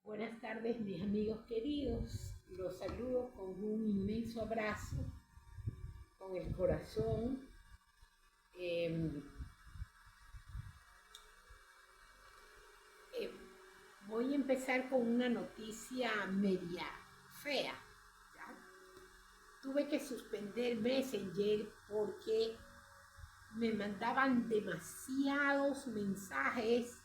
Buenas tardes, mis amigos queridos. Los saludo con un inmenso abrazo, con el corazón. Eh, eh, Voy a empezar con una noticia media fea. ¿Ya? Tuve que suspender Messenger porque me mandaban demasiados mensajes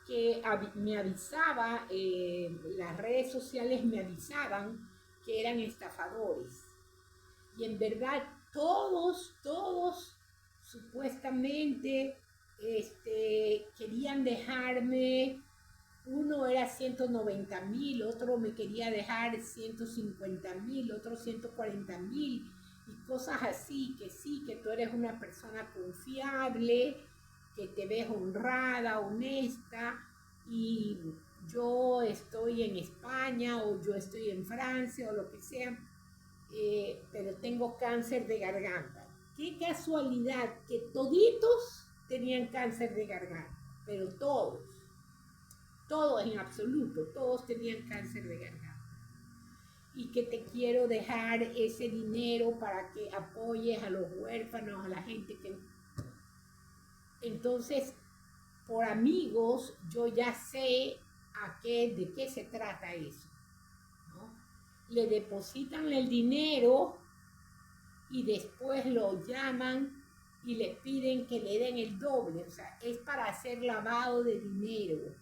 que me avisaba, las redes sociales me avisaban que eran estafadores. Y en verdad todos supuestamente querían dejarme. Uno era 190.000, otro me quería dejar 150.000, otro 140.000 y cosas así, que sí, que tú eres una persona confiable, que te ves honrada, honesta, y yo estoy en España o yo estoy en Francia o lo que sea, pero tengo cáncer de garganta. Qué casualidad que toditos tenían cáncer de garganta, pero todos en absoluto, todos tenían cáncer de garganta. Y que te quiero dejar ese dinero para que apoyes a los huérfanos, a la gente que... Entonces, por amigos, yo ya sé de qué se trata eso, ¿no? Le depositan el dinero y después lo llaman y le piden que le den el doble. O sea, es para hacer lavado de dinero.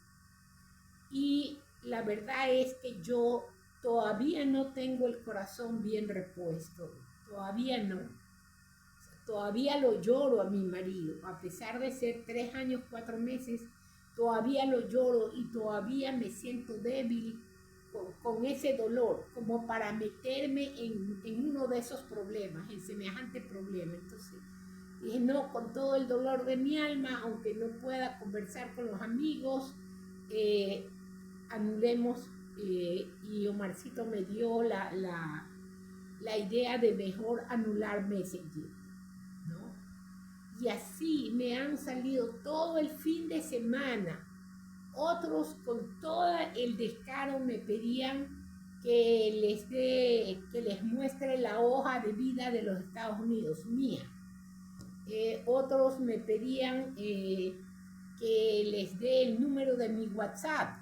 Y la verdad es que yo todavía no tengo el corazón bien repuesto. Todavía no. O sea, todavía lo lloro a mi marido. A pesar de ser 3 años, 4 meses, todavía lo lloro y todavía me siento débil con ese dolor, como para meterme en uno de esos problemas, en semejante problema. Entonces dije, no, con todo el dolor de mi alma, aunque no pueda conversar con los amigos, eh, anulemos, y Omarcito me dio la idea de mejor anular Messenger, ¿no? Y así me han salido todo el fin de semana. Otros con todo el descaro me pedían que les muestre la hoja de vida de los Estados Unidos, mía. Otros me pedían que les dé el número de mi WhatsApp.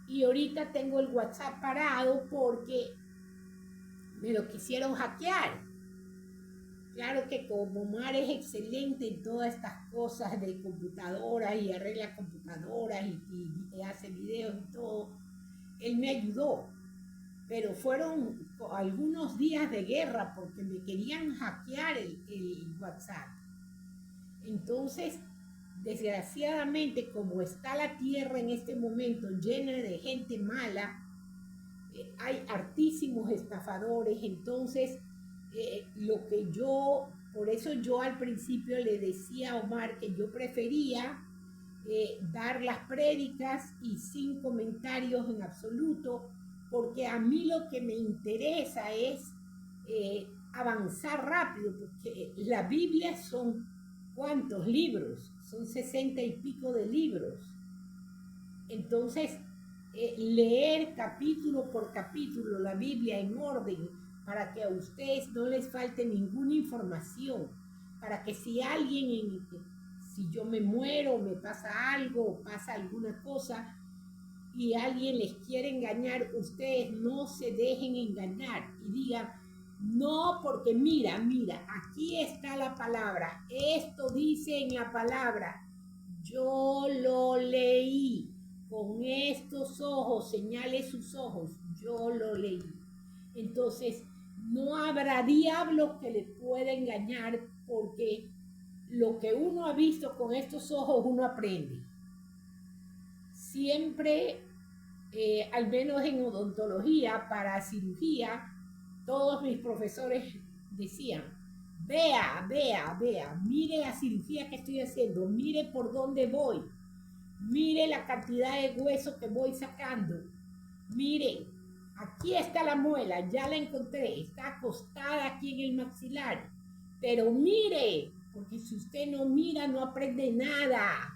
Y ahorita tengo el WhatsApp parado porque me lo quisieron hackear. Claro que como Omar es excelente en todas estas cosas de computadoras y arregla computadoras y hace videos y todo, él me ayudó. Pero fueron algunos días de guerra porque me querían hackear el WhatsApp. Entonces, desgraciadamente, como está la tierra en este momento llena de gente mala, hay hartísimos estafadores. Entonces, lo que yo, por eso yo al principio le decía a Omar que yo prefería dar las prédicas y sin comentarios en absoluto, porque a mí lo que me interesa es avanzar rápido, porque la Biblia son ¿cuántos libros? Son 60 y pico de libros. Entonces, leer capítulo por capítulo la Biblia en orden para que a ustedes no les falte ninguna información, para que si yo me muero, me pasa algo, pasa alguna cosa y alguien les quiere engañar, ustedes no se dejen engañar y digan, no, porque mira, aquí está la palabra, esto dice en la palabra, yo lo leí, con estos ojos, señale sus ojos, yo lo leí. Entonces, no habrá diablo que le pueda engañar porque lo que uno ha visto con estos ojos uno aprende. Siempre, al menos en odontología, para cirugía, todos mis profesores decían, vea, mire la cirugía que estoy haciendo, mire por dónde voy, mire la cantidad de hueso que voy sacando, mire, aquí está la muela, ya la encontré, está acostada aquí en el maxilar, pero mire, porque si usted no mira no aprende nada.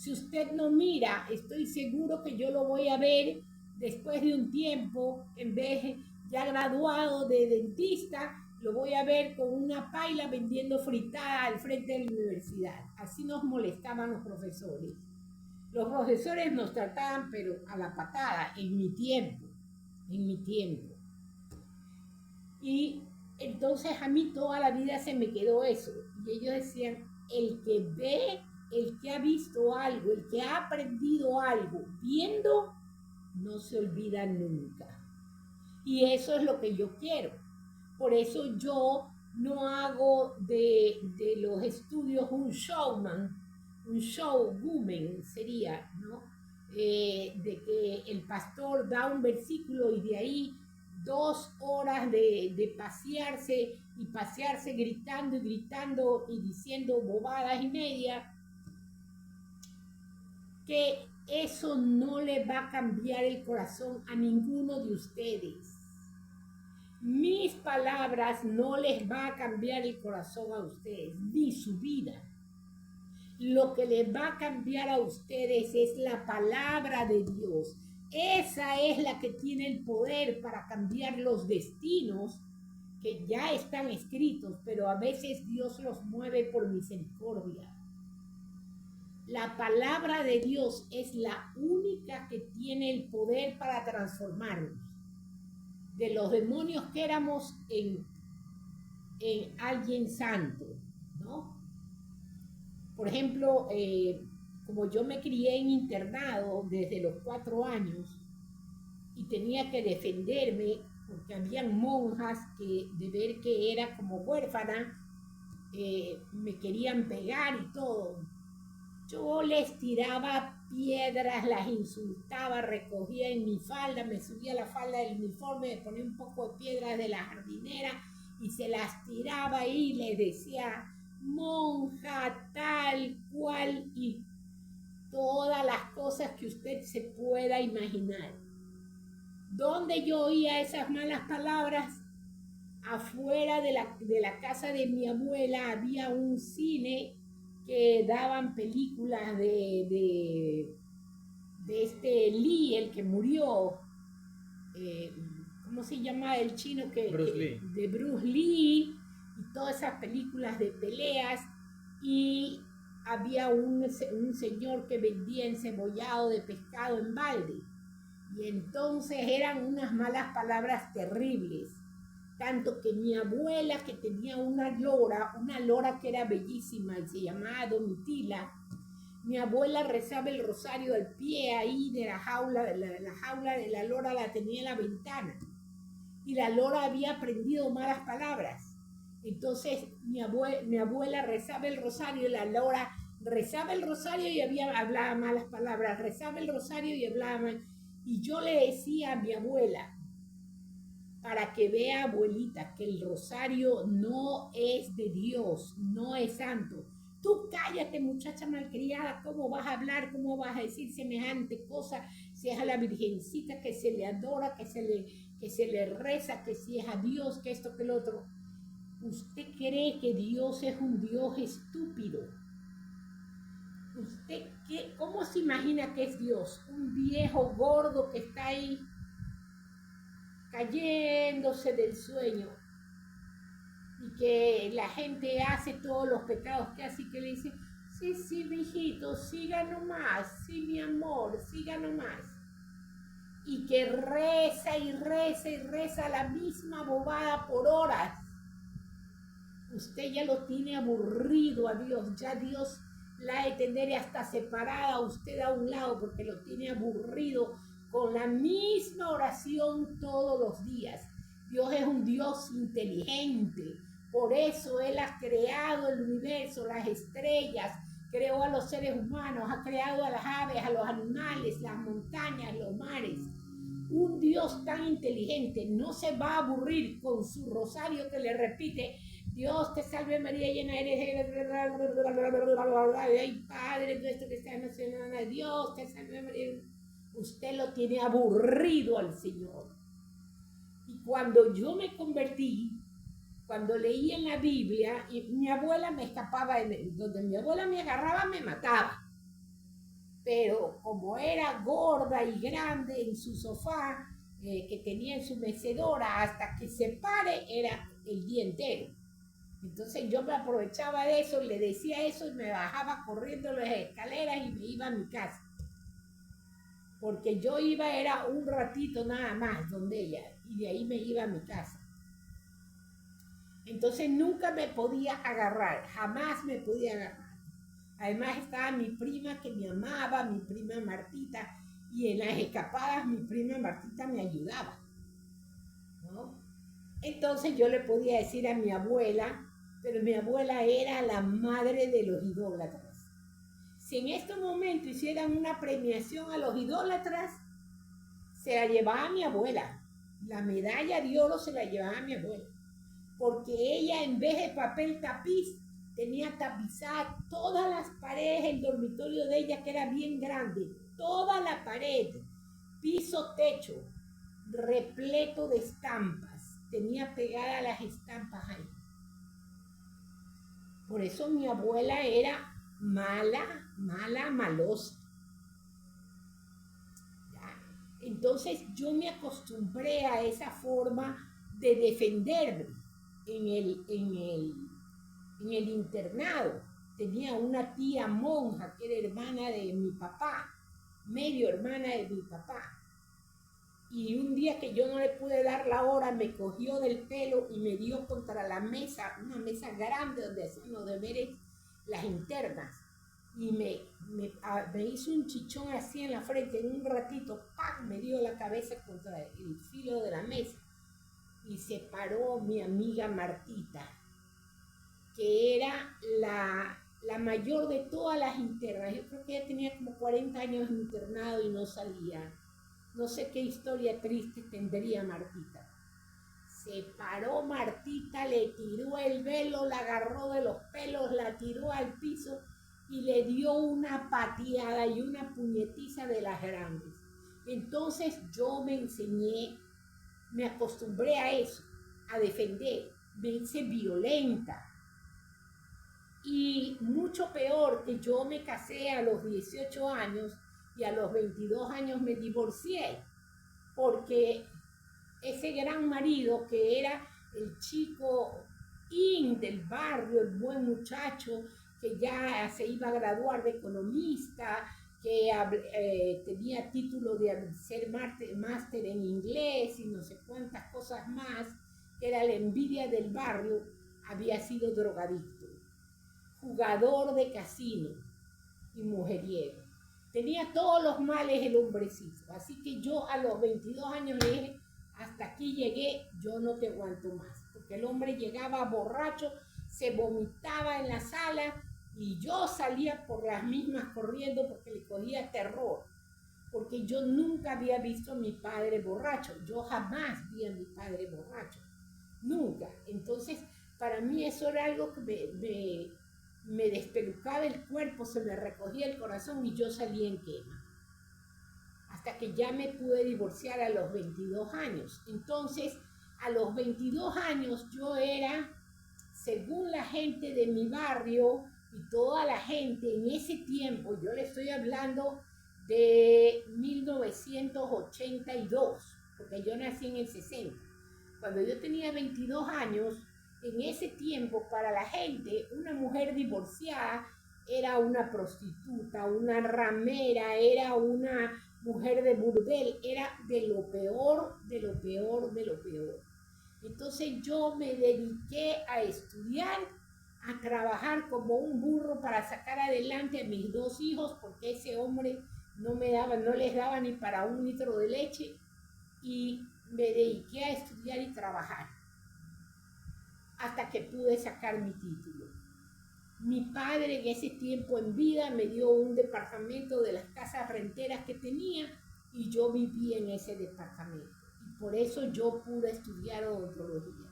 Si usted no mira, estoy seguro que yo lo voy a ver después de un tiempo, en vez de ya graduado de dentista, lo voy a ver con una paila vendiendo fritada al frente de la universidad. Así nos molestaban los profesores. Los profesores nos trataban, pero a la patada, en mi tiempo. Y entonces a mí toda la vida se me quedó eso. Y ellos decían, el que ve, el que ha visto algo, el que ha aprendido algo, viendo, no se olvida nunca. Y eso es lo que yo quiero. Por eso yo no hago de los estudios un showman, un showwoman sería, ¿no? De que el pastor da un versículo y de ahí 2 horas de pasearse gritando y gritando y diciendo bobadas y media, que eso no le va a cambiar el corazón a ninguno de ustedes. Mis palabras no les va a cambiar el corazón a ustedes, ni su vida. Lo que les va a cambiar a ustedes es la palabra de Dios. Esa es la que tiene el poder para cambiar los destinos que ya están escritos, pero a veces Dios los mueve por misericordia. La palabra de Dios es la única que tiene el poder para transformarnos de los demonios que éramos en alguien santo, ¿no? Por ejemplo, como yo me crié en internado desde los 4 años y tenía que defenderme porque habían monjas que de ver que era como huérfana, me querían pegar y todo. Yo les tiraba piedras, las insultaba, recogía en mi falda, me subía a la falda del uniforme, me ponía un poco de piedras de la jardinera y se las tiraba ahí y les decía, monja tal cual, y todas las cosas que usted se pueda imaginar. ¿Dónde yo oía esas malas palabras? Afuera de la casa de mi abuela había un cine que daban películas de este Lee, el que murió, ¿cómo se llama el chino? Bruce Lee. De Bruce Lee, y todas esas películas de peleas, y había un señor que vendía encebollado de pescado en balde, y entonces eran unas malas palabras terribles. Tanto que mi abuela, que tenía una lora que era bellísima y se llamaba Domitila, mi abuela rezaba el rosario al pie ahí de la jaula de la lora la tenía en la ventana. Y la lora había aprendido malas palabras. Entonces mi abuela rezaba el rosario y la lora rezaba el rosario y hablaba malas palabras, rezaba el rosario y hablaba mal. Y yo le decía a mi abuela, para que vea, abuelita, que el rosario no es de Dios, no es santo. Tú cállate, muchacha malcriada, ¿cómo vas a hablar? ¿Cómo vas a decir semejante cosa? Si es a la Virgencita que se le adora, que se le reza, que si es a Dios, que esto, que lo otro. ¿Usted cree que Dios es un Dios estúpido? ¿Usted cómo se imagina que es Dios? Un viejo gordo que está ahí cayéndose del sueño y que la gente hace todos los pecados que hace y que le dice, sí, mijito, siga nomás, sí, mi amor, siga nomás. Y que reza y reza y reza la misma bobada por horas. Usted ya lo tiene aburrido a Dios, ya Dios la ha de tener hasta separada a usted a un lado porque lo tiene aburrido con la misma oración todos los días. Dios es un Dios inteligente, por eso Él ha creado el universo, las estrellas, creó a los seres humanos, ha creado a las aves, a los animales, las montañas, los mares. Un Dios tan inteligente no se va a aburrir con su rosario que le repite, Dios te salve María, llena eres, ay Padre nuestro que estás en los cielos, Dios te salve María. Usted lo tiene aburrido al Señor. Y cuando yo me convertí, cuando leí en la Biblia, y mi abuela me escapaba, donde mi abuela me agarraba, me mataba. pero como era gorda y grande en su sofá, que tenía en su mecedora, hasta que se pare era el día entero. Entonces yo me aprovechaba de eso, le decía eso y me bajaba corriendo las escaleras y me iba a mi casa. Porque yo iba, era un ratito nada más donde ella, y de ahí me iba a mi casa. Entonces nunca me podía agarrar, jamás me podía agarrar. Además estaba mi prima que me amaba, mi prima Martita, y en las escapadas mi prima Martita me ayudaba, ¿no? Entonces yo le podía decir a mi abuela, pero mi abuela era la madre de los idólatras. Si en este momento hicieran una premiación a los idólatras, se la llevaba a mi abuela. La medalla de oro se la llevaba a mi abuela. Porque ella, en vez de papel tapiz, tenía tapizadas todas las paredes del dormitorio de ella, que era bien grande. Toda la pared, piso, techo, repleto de estampas. Tenía pegadas las estampas ahí. Por eso mi abuela era malosa. Entonces yo me acostumbré a esa forma de defenderme en el internado. Tenía una tía monja que era hermana de mi papá, medio hermana de mi papá. Y un día que yo no le pude dar la hora, me cogió del pelo y me dio contra la mesa, una mesa grande donde hacían los deberes las internas. Y me hizo un chichón así en la frente, en un ratito, ¡pam!, me dio la cabeza contra el filo de la mesa. Y se paró mi amiga Martita, que era la mayor de todas las internas. Yo creo que ella tenía como 40 años internado y no salía. No sé qué historia triste tendría Martita. Se paró Martita, le tiró el velo, la agarró de los pelos, la tiró al piso y le dio una pateada y una puñetiza de las grandes. Entonces yo me enseñé, me acostumbré a eso, a defender, me hice violenta. Y mucho peor, que yo me casé a los 18 años y a los 22 años me divorcié, porque ese gran marido, que era el chico del barrio, el buen muchacho, que ya se iba a graduar de economista, que tenía título de ser máster en inglés y no sé cuántas cosas más, que era la envidia del barrio, había sido drogadicto, jugador de casino y mujeriego. Tenía todos los males el hombrecito. Así que yo a los 22 años le dije, hasta aquí llegué, yo no te aguanto más. Porque el hombre llegaba borracho, se vomitaba en la sala y yo salía por las mismas corriendo porque le cogía terror. Porque yo nunca había visto a mi padre borracho. Yo jamás vi a mi padre borracho. Nunca. Entonces, para mí eso era algo que me despelucaba el cuerpo, se me recogía el corazón y yo salía en quema. Hasta que ya me pude divorciar a los 22 años. Entonces, a los 22 años yo era, según la gente de mi barrio y toda la gente en ese tiempo, yo le estoy hablando de 1982, porque yo nací en el 60. Cuando yo tenía 22 años, en ese tiempo, para la gente, una mujer divorciada era una prostituta, una ramera, era una mujer de burdel, era de lo peor, de lo peor, de lo peor. Entonces yo me dediqué a estudiar, a trabajar como un burro para sacar adelante a mis dos hijos, porque ese hombre no les daba ni para un litro de leche, y me dediqué a estudiar y trabajar hasta que pude sacar mi título. Mi padre en ese tiempo en vida me dio un departamento de las casas renteras que tenía y yo viví en ese departamento. Y por eso yo pude estudiar odontología.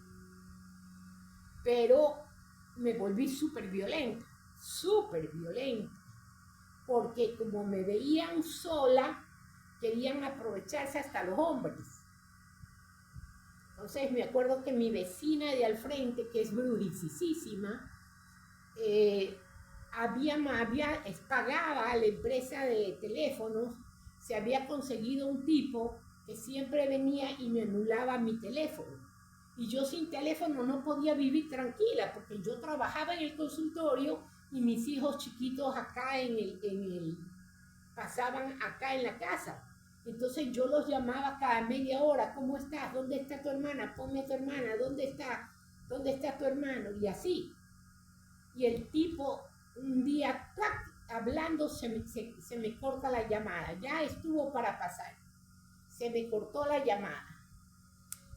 Pero me volví súper violenta, porque como me veían sola, querían aprovecharse hasta los hombres. Entonces me acuerdo que mi vecina de al frente, que es brujísima, pagaba a la empresa de teléfonos, se había conseguido un tipo que siempre venía y me anulaba mi teléfono. Y yo sin teléfono no podía vivir tranquila porque yo trabajaba en el consultorio y mis hijos chiquitos acá pasaban acá en la casa. Entonces yo los llamaba cada media hora: ¿cómo estás? ¿Dónde está tu hermana? Ponme a tu hermana. ¿Dónde está? ¿Dónde está tu hermano? Y así. Y el tipo un día, ¡tac!, hablando, se me corta la llamada. Ya estuvo para pasar. Se me cortó la llamada.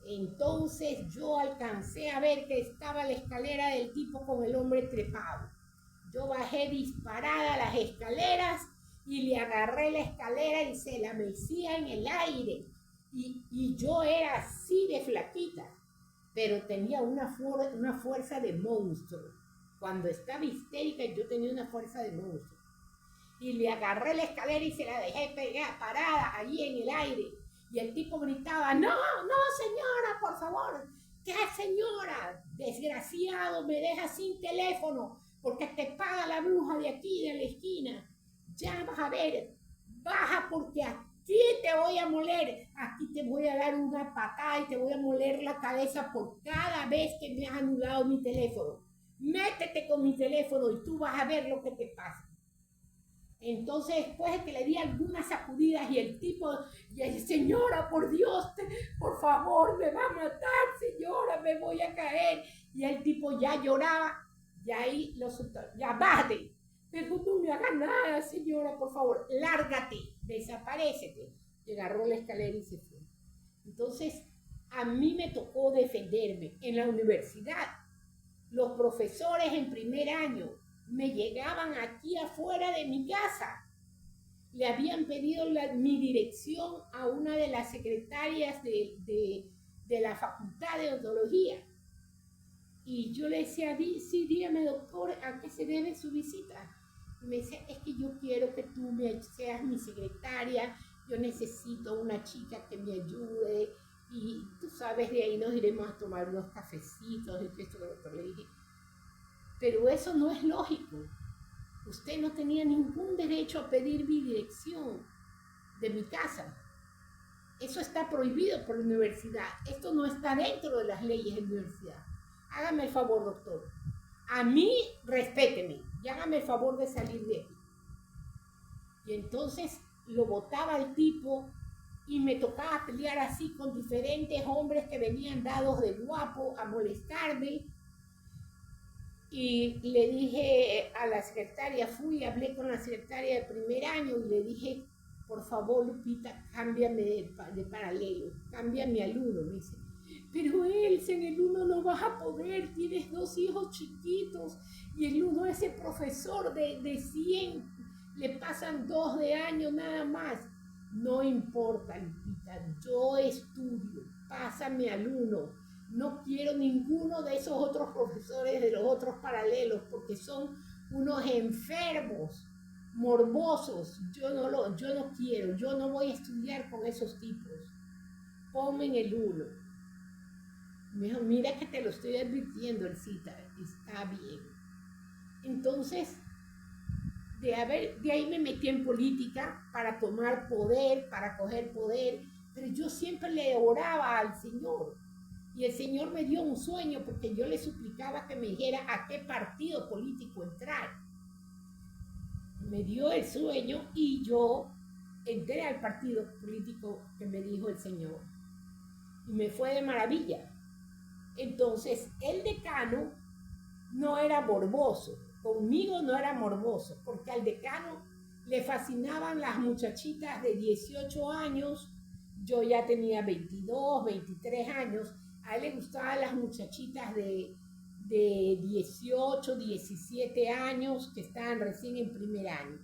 Entonces yo alcancé a ver que estaba la escalera del tipo con el hombre trepado. Yo bajé disparada las escaleras y le agarré la escalera y se la mecía en el aire. Y yo era así de flaquita, pero tenía una fuerza de monstruo. Cuando estaba histérica yo tenía una fuerza de monstruo. Y le agarré la escalera y se la dejé pegada, parada, allí en el aire. Y el tipo gritaba: no, no, señora, por favor. ¿Qué señora? Desgraciado, me deja sin teléfono porque te paga la bruja de aquí, de la esquina. Ya vas a ver, baja porque aquí te voy a moler. Aquí te voy a dar una patada y te voy a moler la cabeza por cada vez que me has anulado mi teléfono. Métete con mi teléfono y tú vas a ver lo que te pasa. Entonces, después de que le di algunas sacudidas y el tipo, y el: señora, por Dios, por favor, me va a matar, señora, me voy a caer. Y el tipo ya lloraba, y ahí lo soltó: ya bájate, pero no me hagas nada, señora, por favor, lárgate, desaparécete. Y agarró la escalera y se fue. Entonces, a mí me tocó defenderme en la universidad. Los profesores en primer año me llegaban aquí afuera de mi casa. Le habían pedido mi dirección a una de las secretarias de la Facultad de Odontología. Y yo le decía: sí, dígame, doctor, ¿a qué se debe su visita? Y me decía: es que yo quiero que tú seas mi secretaria, yo necesito una chica que me ayude. Y tú sabes, de ahí nos iremos a tomar unos cafecitos. Y esto, lo otro. Le dije: pero eso no es lógico. Usted no tenía ningún derecho a pedir mi dirección de mi casa. Eso está prohibido por la universidad. Esto no está dentro de las leyes de la universidad. Hágame el favor, doctor. A mí, respéteme y hágame el favor de salir de aquí. Y entonces lo botaba el tipo y me tocaba pelear así con diferentes hombres que venían dados de guapo a molestarme. Y le dije a la secretaria, hablé con la secretaria de primer año y le dije: por favor, Lupita, cámbiame de paralelo, cámbiame al 1. Me dice: pero Elsa, en el 1 no vas a poder, tienes 2 hijos chiquitos y el 1 es el profesor de 100, le pasan 2 de año nada más. No importa, Lupita, yo estudio, pásame al 1. No quiero ninguno de esos otros profesores de los otros paralelos porque son unos enfermos, morbosos. Yo no quiero, yo no voy a estudiar con esos tipos. Ponme en el 1. Me dijo: mira que te lo estoy advirtiendo, Elcita, está bien. Entonces, de ahí me metí en política para tomar poder, para coger poder, pero yo siempre le oraba al Señor. Y el Señor me dio un sueño porque yo le suplicaba que me dijera a qué partido político entrar. Me dio el sueño y yo entré al partido político que me dijo el Señor. Y me fue de maravilla. Entonces, el decano no era morboso. Conmigo no era morboso, porque al decano le fascinaban las muchachitas de 18 años. Yo ya tenía 22, 23 años. A él le gustaban las muchachitas de 18, 17 años que estaban recién en primer año.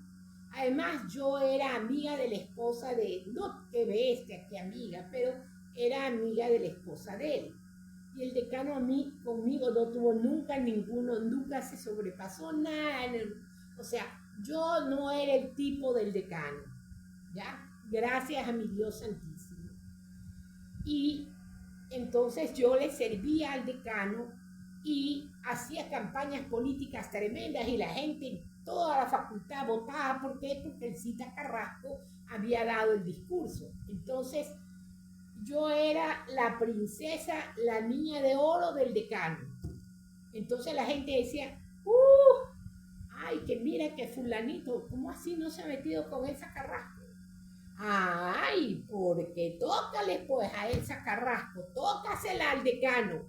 Además, yo era amiga de la esposa no que bestia, que amiga, pero era amiga de la esposa de él. Y el decano conmigo no tuvo nunca ninguno, nunca se sobrepasó nada. O sea, yo no era el tipo del decano, ¿ya? Gracias a mi Dios Santísimo. Y entonces yo le servía al decano y hacía campañas políticas tremendas y la gente toda la facultad votada. ¿Por qué? Porque el Cita Carrasco había dado el discurso. Entonces, yo era la princesa, la niña de oro del decano. Entonces la gente decía, ay, que mira que fulanito, ¿cómo así no se ha metido con Elsa Carrasco? Ay, porque tócale pues a Elsa Carrasco, tócasela al decano,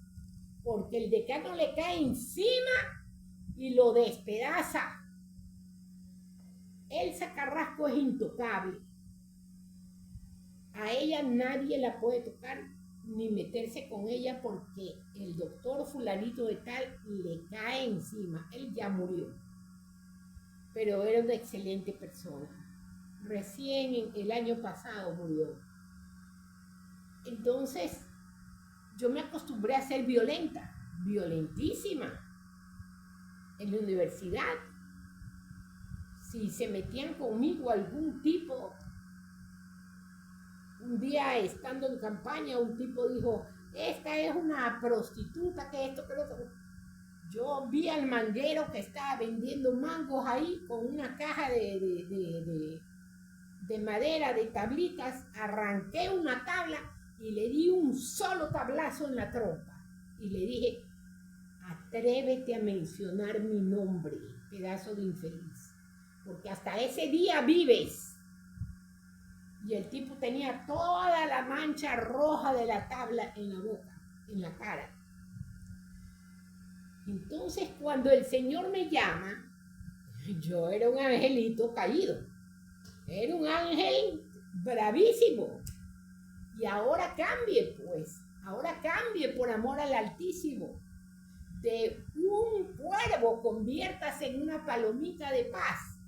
porque el decano le cae encima y lo despedaza. Elsa Carrasco es intocable. A ella nadie la puede tocar ni meterse con ella porque el doctor fulanito de tal le cae encima. Él ya murió, pero era una excelente persona. Recién el año pasado murió. Entonces, yo me acostumbré a ser violenta, violentísima. En la universidad, si se metían conmigo algún tipo, un día estando en campaña, un tipo dijo, esta es una prostituta, que esto, que lo otro. Yo vi al manguero que estaba vendiendo mangos ahí con una caja de madera, de tablitas, arranqué una tabla y le di un solo tablazo en la trompa. Y le dije, atrévete a mencionar mi nombre, pedazo de infeliz, porque hasta ese día vives. Y el tipo tenía toda la mancha roja de la tabla en la boca, en la cara. Entonces, cuando el Señor me llama, yo era un angelito caído. Era un ángel bravísimo. Y ahora cambie, pues. Ahora cambie por amor al Altísimo. De un cuervo conviértase en una palomita de paz.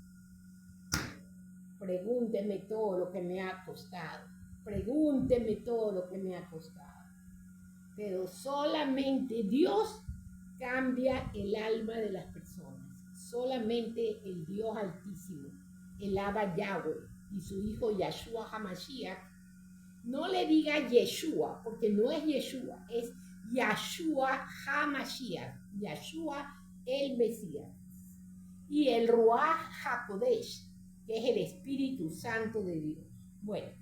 Pregúnteme todo lo que me ha costado. Pregúnteme todo lo que me ha costado. Pero solamente Dios cambia el alma de las personas. Solamente el Dios Altísimo, el Abba Yahweh y su hijo Yahshua HaMashiach. No le diga Yeshua, porque no es Yeshua, es Yahshua HaMashiach, Yahshua el Mesías. Y el Ruach HaKodesh, que es el Espíritu Santo de Dios. Bueno,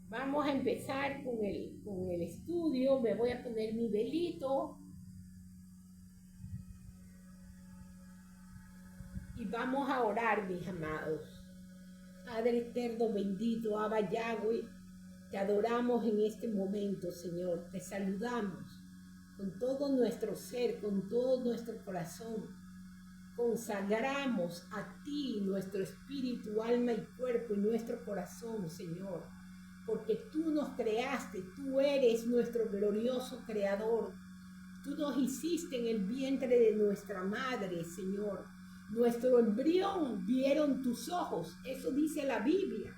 vamos a empezar con el estudio. Me voy a poner mi velito. Y vamos a orar, mis amados. Padre eterno, bendito, Abba Yahweh, te adoramos en este momento, Señor. Te saludamos con todo nuestro ser, con todo nuestro corazón. Consagramos a ti nuestro espíritu, alma y cuerpo y nuestro corazón, Señor. Porque tú nos creaste, tú eres nuestro glorioso creador. Tú nos hiciste en el vientre de nuestra madre, Señor. Nuestro embrión vieron tus ojos, eso dice la Biblia.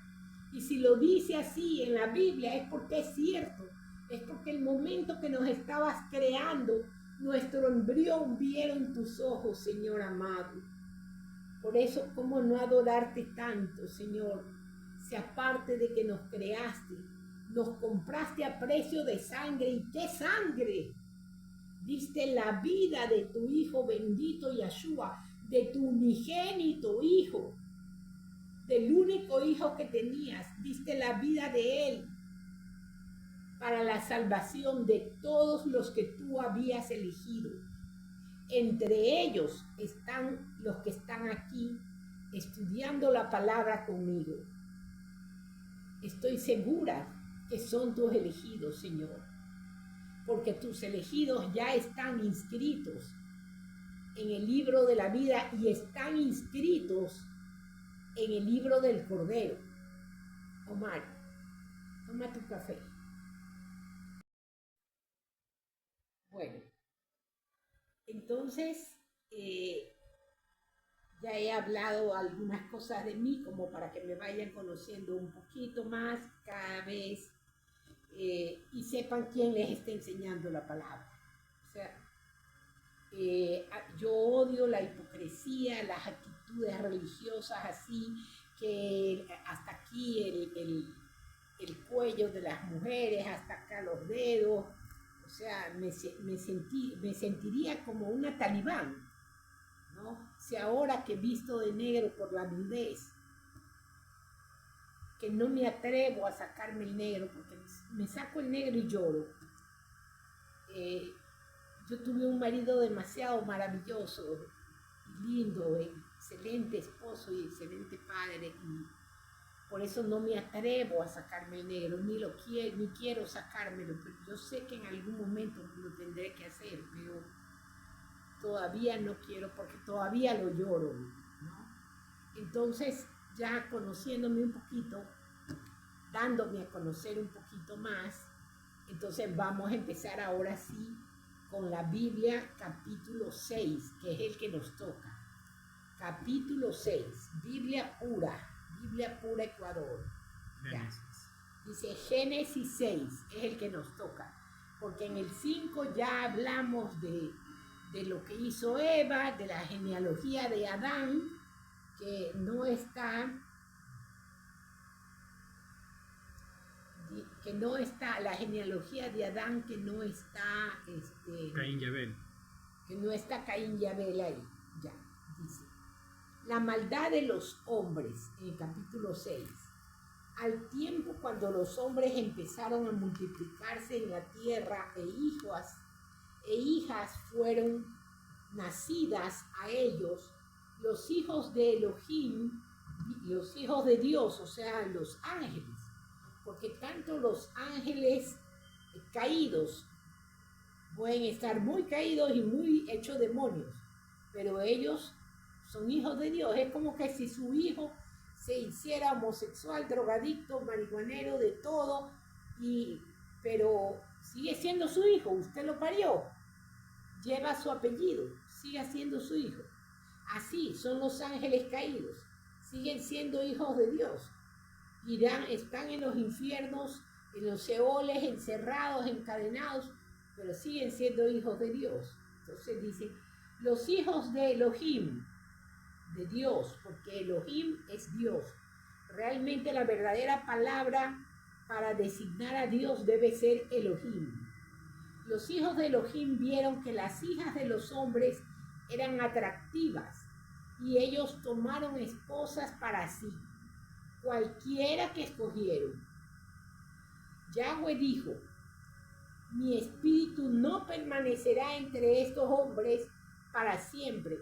Y si lo dice así en la Biblia es porque es cierto. Es porque el momento que nos estabas creando, nuestro embrión vieron tus ojos, Señor amado. Por eso, ¿cómo no adorarte tanto, Señor? Si aparte de que nos creaste, nos compraste a precio de sangre. ¿Y qué sangre? Diste la vida de tu Hijo bendito Yahshua, de tu unigénito Hijo, del único Hijo que tenías. Diste la vida de Él para la salvación de todos los que tú habías elegido. Entre ellos están los que están aquí estudiando la palabra conmigo. Estoy segura que son tus elegidos, Señor, porque tus elegidos ya están inscritos en el libro de la vida y están inscritos en el libro del Cordero. Omar, toma tu café. Bueno, entonces ya he hablado algunas cosas de mí como para que me vayan conociendo un poquito más cada vez y sepan quién les está enseñando la palabra. O sea, yo odio la hipocresía, las actitudes religiosas así, que hasta aquí el cuello de las mujeres, hasta acá los dedos. O sea, me sentiría como una talibán, ¿no? Si ahora que visto de negro por la viudez, que no me atrevo a sacarme el negro, porque me saco el negro y lloro. Yo tuve un marido demasiado maravilloso y lindo, excelente esposo y excelente padre, y por eso no me atrevo a sacarme el negro, ni quiero sacármelo, pero yo sé que en algún momento lo tendré que hacer, pero todavía no quiero porque todavía lo lloro, ¿no? Entonces, ya conociéndome un poquito, dándome a conocer un poquito más, entonces vamos a empezar ahora sí con la Biblia capítulo 6, que es el que nos toca. Capítulo 6, Biblia pura Ecuador. Génesis. Dice Génesis 6, es el que nos toca, porque en el 5 ya hablamos de lo que hizo Eva, de la genealogía de Adán, que no está, la genealogía de Adán que no está, Caín y Abel. Que no está Caín y Abel ahí, ya, dice. La maldad de los hombres, en el capítulo 6. Al tiempo cuando los hombres empezaron a multiplicarse en la tierra e hijas fueron nacidas a ellos, los hijos de Elohim, los hijos de Dios, o sea, los ángeles, porque tanto los ángeles caídos pueden estar muy caídos y muy hechos demonios, pero ellos son hijos de Dios. Es como que si su hijo se hiciera homosexual, drogadicto, marihuanero, de todo, pero sigue siendo su hijo, usted lo parió, lleva su apellido, sigue siendo su hijo. Así son los ángeles caídos, siguen siendo hijos de Dios, están en los infiernos, en los seoles, encerrados, encadenados, pero siguen siendo hijos de Dios. Entonces dice, los hijos de Elohim, de Dios, porque Elohim es Dios. Realmente la verdadera palabra para designar a Dios debe ser Elohim. Los hijos de Elohim vieron que las hijas de los hombres eran atractivas y ellos tomaron esposas para sí, cualquiera que escogieron. Yahweh dijo, mi espíritu no permanecerá entre estos hombres para siempre,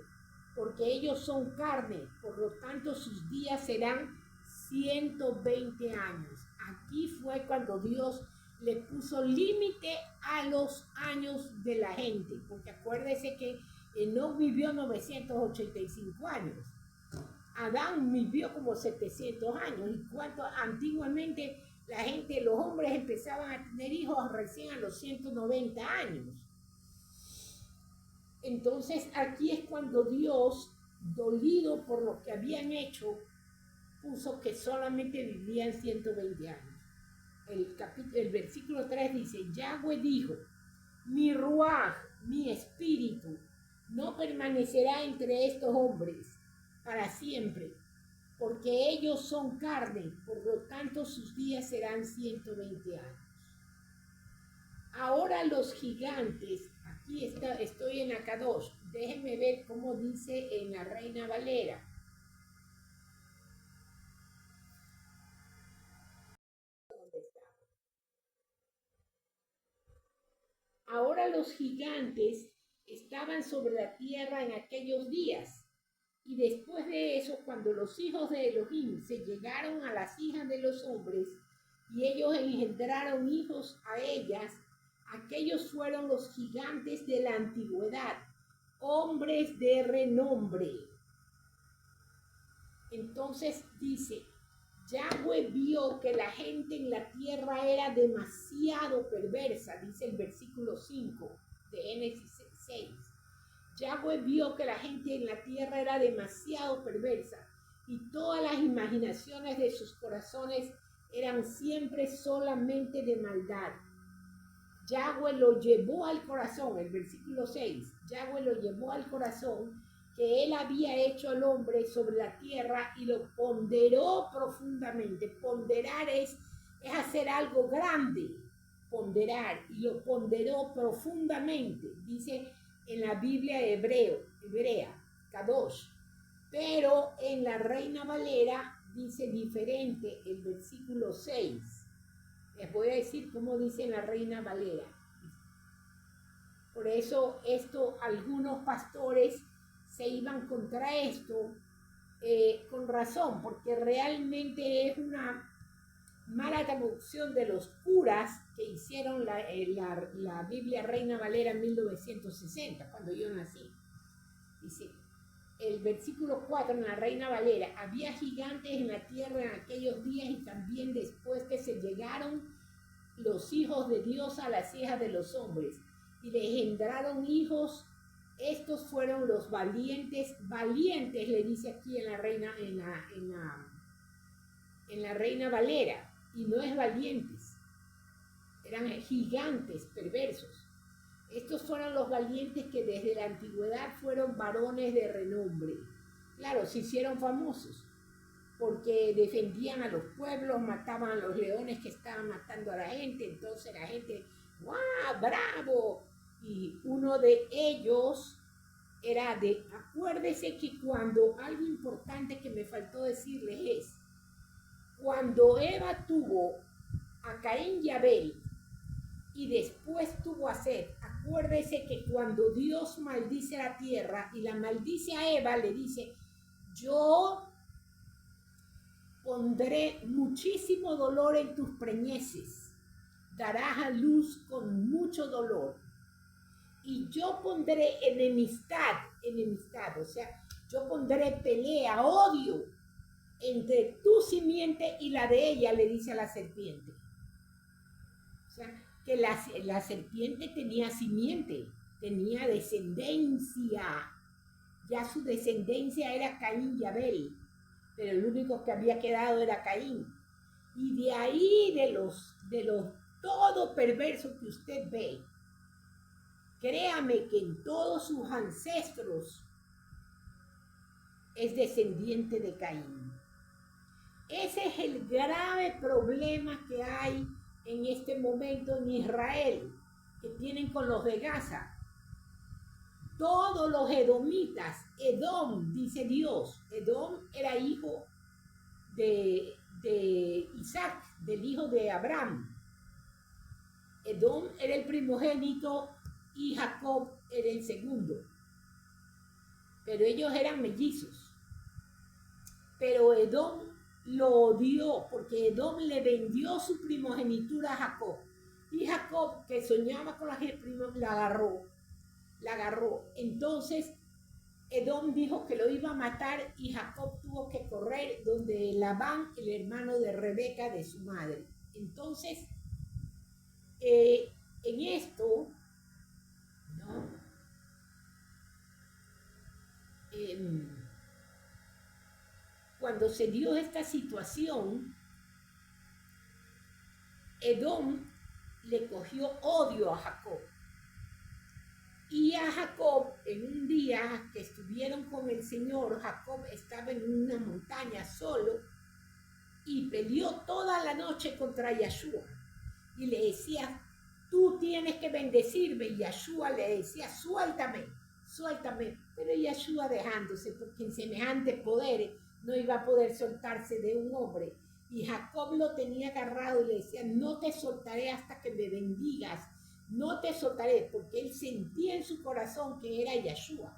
porque ellos son carne, por lo tanto sus días serán 120 años. Aquí fue cuando Dios le puso límite a los años de la gente, porque acuérdese que Enoc vivió 985 años. Adán vivió como 700 años, y cuánto antiguamente la gente, los hombres empezaban a tener hijos recién a los 190 años. Entonces aquí es cuando Dios, dolido por lo que habían hecho, puso que solamente vivían 120 años. El versículo 3 dice, Yahweh dijo, mi ruaj, mi espíritu, no permanecerá entre estos hombres para siempre, porque ellos son carne, por lo tanto sus días serán 120 años. Ahora los gigantes, aquí estoy en Akadosh, déjenme ver cómo dice en la Reina Valera. Ahora los gigantes estaban sobre la tierra en aquellos días. Y después de eso, cuando los hijos de Elohim se llegaron a las hijas de los hombres, y ellos engendraron hijos a ellas, aquellos fueron los gigantes de la antigüedad, hombres de renombre. Entonces dice, Yahweh vio que la gente en la tierra era demasiado perversa, dice el versículo 5 de Génesis 6. Yahweh vio que la gente en la tierra era demasiado perversa y todas las imaginaciones de sus corazones eran siempre solamente de maldad. Yahweh lo llevó al corazón, el versículo 6, Yahweh lo llevó al corazón que él había hecho al hombre sobre la tierra y lo ponderó profundamente. Ponderar es hacer algo grande, ponderar, y lo ponderó profundamente, dice en la Biblia hebrea. Kadosh. Pero en la Reina Valera dice diferente el versículo 6. Les voy a decir cómo dice en la Reina Valera. Por eso algunos pastores se iban contra esto con razón, porque realmente es una mala traducción de los curas que hicieron la Biblia Reina Valera en 1960, cuando yo nací. Dice, el versículo 4 en la Reina Valera: había gigantes en la tierra en aquellos días y también después que se llegaron los hijos de Dios a las hijas de los hombres y le engendraron hijos. Estos fueron los valientes, le dice aquí en la Reina, en la Reina Valera, y no es valientes, eran gigantes perversos. Estos fueron los valientes que desde la antigüedad fueron varones de renombre. Claro, se hicieron famosos porque defendían a los pueblos, mataban a los leones que estaban matando a la gente. Entonces la gente, ¡guau, bravo! Y uno de ellos era acuérdese que algo importante que me faltó decirles es, cuando Eva tuvo a Caín y Abel y después tuvo a Set, acuérdese que cuando Dios maldice a la tierra y la maldice a Eva, le dice, yo pondré muchísimo dolor en tus preñeces, darás a luz con mucho dolor, y yo pondré enemistad, o sea, yo pondré pelea, odio, entre tu simiente y la de ella, le dice a la serpiente. O sea, que la serpiente tenía simiente, tenía descendencia. Ya su descendencia era Caín y Abel, pero el único que había quedado era Caín. Y de ahí, de los todo perverso que usted ve, créame que en todos sus ancestros es descendiente de Caín. Ese es el grave problema que hay en este momento en Israel, que tienen con los de Gaza. Todos los edomitas, Edom, dice Dios, Edom era hijo de Isaac, del hijo de Abraham. Edom era el primogénito y Jacob era el segundo. Pero ellos eran mellizos. Pero Edom lo odió porque Edom le vendió su primogenitura a Jacob. Y Jacob, que soñaba con la agarró. Entonces Edom dijo que lo iba a matar y Jacob tuvo que correr donde Labán, el hermano de Rebeca, de su madre. Entonces, en esto, ¿no? Cuando se dio esta situación, Edom le cogió odio a Jacob. Y a Jacob, en un día que estuvieron con el Señor, Jacob estaba en una montaña solo y peleó toda la noche contra Yahshua. Y le decía, tú tienes que bendecirme. Y Yahshua le decía, suéltame. Pero Yahshua dejándose, porque en semejantes poderes no iba a poder soltarse de un hombre. Y Jacob lo tenía agarrado y le decía, no te soltaré hasta que me bendigas. No te soltaré, porque él sentía en su corazón que era Yahshua.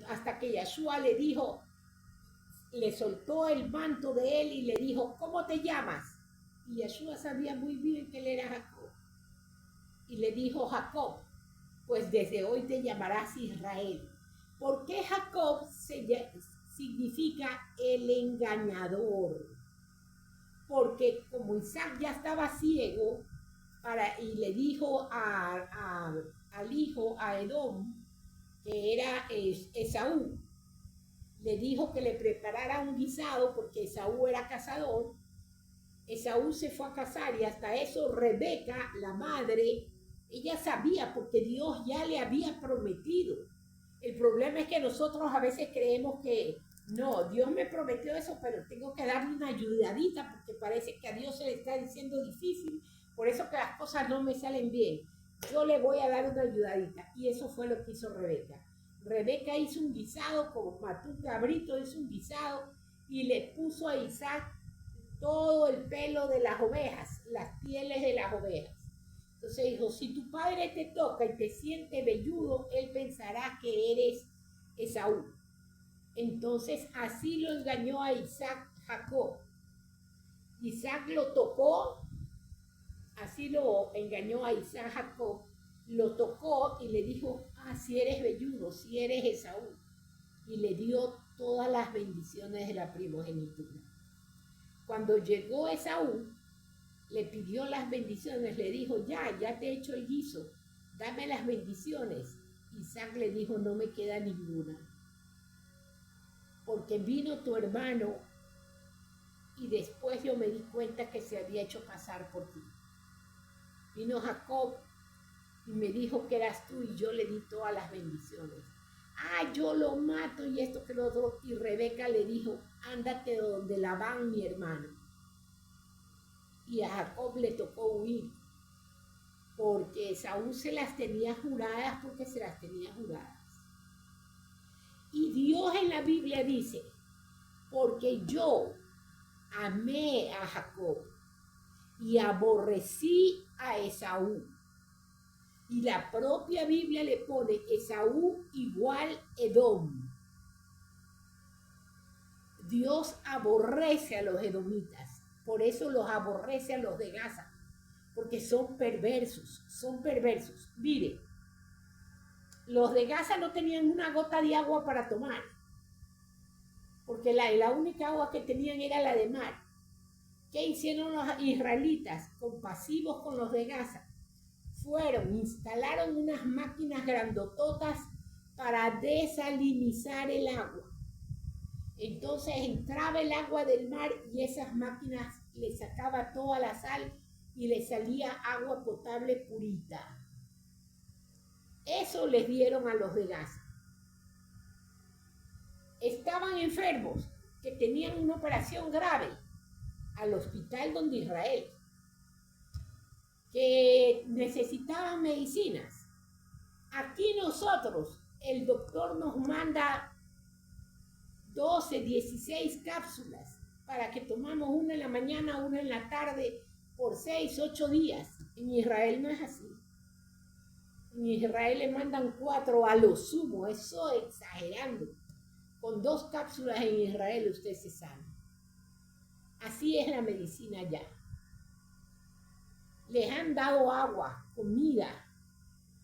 Hasta que Yahshua le dijo, le soltó el manto de él y le dijo, ¿cómo te llamas? Y Yahshua sabía muy bien que él era Jacob. Y le dijo, Jacob, pues desde hoy te llamarás Israel. ¿Por qué Jacob significa el engañador? Porque como Isaac ya estaba ciego, y le dijo al hijo, a Edom, que era Esaú, le dijo que le preparara un guisado porque Esaú era cazador. Esaú se fue a cazar y hasta eso Rebeca, la madre, ella sabía porque Dios ya le había prometido. El problema es que nosotros a veces creemos que no, Dios me prometió eso, pero tengo que darle una ayudadita porque parece que a Dios se le está diciendo difícil. Por eso que las cosas no me salen bien. Yo le voy a dar una ayudadita. Y eso fue lo que hizo Rebeca. Rebeca hizo un guisado, como mató un cabrito, hizo un guisado y le puso a Isaac todo el pelo de las ovejas, las pieles de las ovejas. Entonces dijo, si tu padre te toca y te siente velludo, él pensará que eres Esaú. Entonces así lo engañó a Isaac Jacob. Isaac lo tocó, así lo engañó a Isaac Jacob, lo tocó y le dijo, si eres velludo, si eres Esaú. Y le dio todas las bendiciones de la primogenitura. Cuando llegó Esaú, le pidió las bendiciones, le dijo, ya te he hecho el guiso, dame las bendiciones. Isaac le dijo, no me queda ninguna, porque vino tu hermano y después yo me di cuenta que se había hecho pasar por ti. Vino Jacob y me dijo que eras tú y yo le di todas las bendiciones. Yo lo mato y esto que lo otro. Y Rebeca le dijo, ándate donde Labán, mi hermano. Y a Jacob le tocó huir, porque Esaú se las tenía juradas, Y Dios en la Biblia dice, porque yo amé a Jacob y aborrecí a Esaú. Y la propia Biblia le pone Esaú igual Edom. Dios aborrece a los edomitas, por eso los aborrece a los de Gaza, porque son perversos. Mire, los de Gaza no tenían una gota de agua para tomar, porque la única agua que tenían era la de mar. ¿Qué hicieron los israelitas, compasivos con los de Gaza? Instalaron unas máquinas grandototas para desalinizar el agua. Entonces entraba el agua del mar y esas máquinas le sacaba toda la sal y le salía agua potable purita. Eso les dieron a los de Gaza. Estaban enfermos, que tenían una operación grave, al hospital donde Israel, que necesitaban medicinas. Aquí nosotros, el doctor nos manda 12, 16 cápsulas para que tomamos una en la mañana, una en la tarde, por 6, 8 días. En Israel no es así. En Israel le mandan 4 a lo sumo, eso exagerando. Con 2 cápsulas en Israel usted se sana. Así es la medicina allá. Les han dado agua, comida,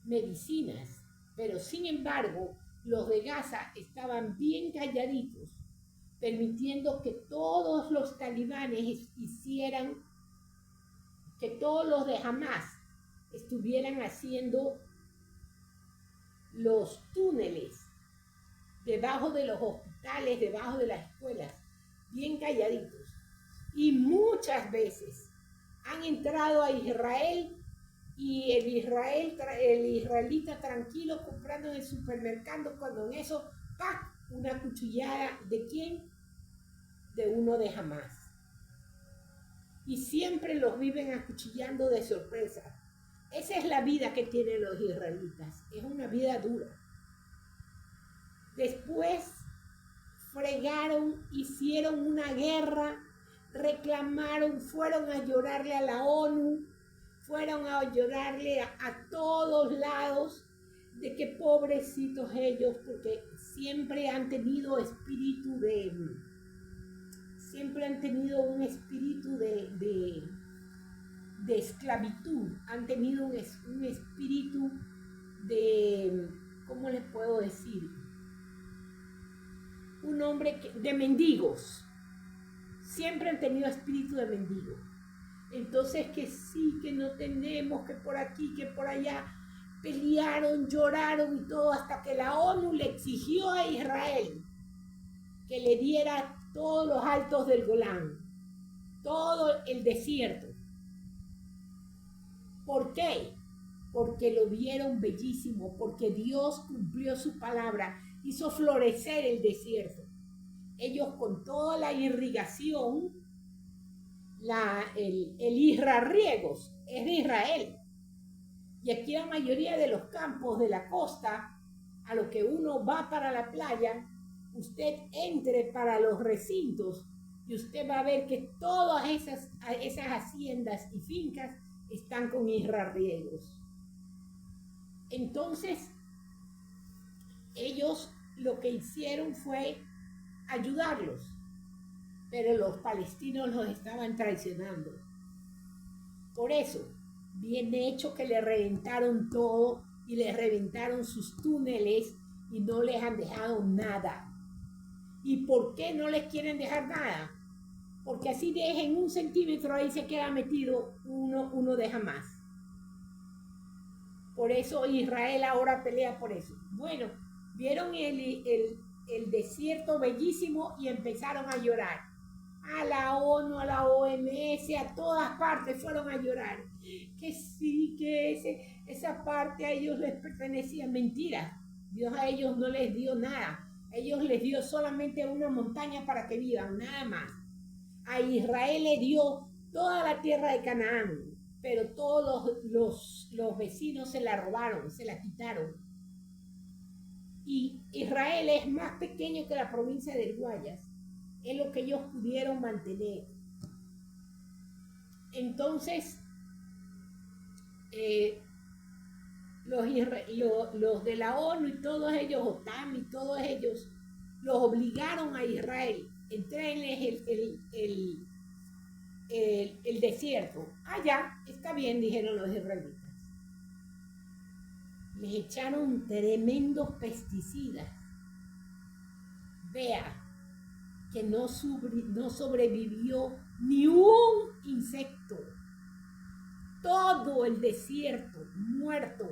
medicinas, pero sin embargo, los de Gaza estaban bien calladitos, permitiendo que todos los talibanes hicieran, que todos los de Hamas estuvieran haciendo los túneles debajo de los hospitales, debajo de las escuelas, bien calladitos. Y muchas veces han entrado a Israel y el israelita tranquilo comprando en el supermercado, cuando en eso, ¡pac!, una cuchillada. ¿De quién? De uno de Hamas. Y siempre los viven acuchillando de sorpresa. Esa es la vida que tienen los israelitas. Es una vida dura. Después fregaron, hicieron una guerra, reclamaron, fueron a llorarle a la ONU, fueron a llorarle a todos lados de que pobrecitos ellos, porque siempre han tenido un espíritu de esclavitud, han tenido un espíritu de, ¿cómo les puedo decir? Un hombre de mendigos. Siempre han tenido espíritu de mendigo. Entonces, que sí, que no tenemos, que por aquí, que por allá, pelearon, lloraron y todo, hasta que la ONU le exigió a Israel que le diera todos los altos del Golán, todo el desierto. ¿Por qué? Porque lo vieron bellísimo, porque Dios cumplió su palabra, hizo florecer el desierto. Ellos, con toda la irrigación, el irrarriegos es de Israel. Y aquí la mayoría de los campos de la costa a lo que uno va para la playa, usted entre para los recintos y usted va a ver que todas esas haciendas y fincas están con irrarriegos. Entonces, ellos lo que hicieron fue ayudarlos, pero los palestinos los estaban traicionando. Por eso, bien hecho que le reventaron todo y les reventaron sus túneles y no les han dejado nada. ¿Y por qué no les quieren dejar nada? Porque así dejen 1 centímetro, ahí se queda metido uno de Hamás. Por eso Israel ahora pelea por eso. Bueno, vieron el desierto bellísimo y empezaron a llorar. A la ONU, a la OMS, a todas partes fueron a llorar. Que sí, que esa parte a ellos les pertenecía. Mentira. Dios a ellos no les dio nada. A ellos les dio solamente una montaña para que vivan, nada más. A Israel le dio toda la tierra de Canaán, pero todos los vecinos se la robaron, se la quitaron. Y Israel es más pequeño que la provincia del Guayas. Es lo que ellos pudieron mantener. Entonces, los de la ONU y todos ellos, OTAN y todos ellos, los obligaron a Israel. Entrénles el desierto. Ya, está bien, dijeron los israelitas. Les echaron tremendos pesticidas. Vea que no sobrevivió ni un insecto. Todo el desierto muerto,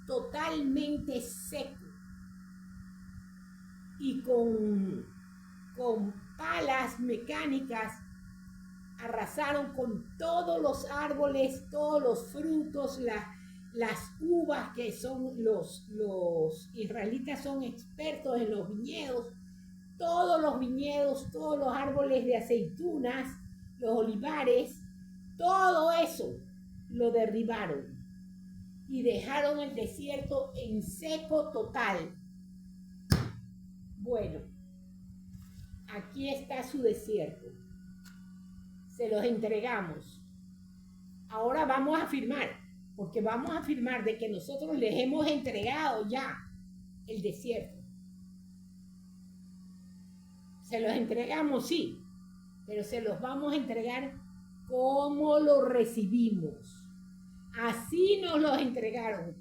totalmente seco. Y con palas mecánicas arrasaron con todos los árboles, todos los frutos, las uvas, que son los israelitas son expertos en los viñedos, todos los viñedos, todos los árboles de aceitunas, los olivares, todo eso lo derribaron y dejaron el desierto en seco total. Bueno, aquí está su desierto. Se los entregamos. Ahora vamos a firmar, porque vamos a firmar de que nosotros les hemos entregado ya el desierto. Se los entregamos, sí, pero se los vamos a entregar como lo recibimos. Así nos los entregaron.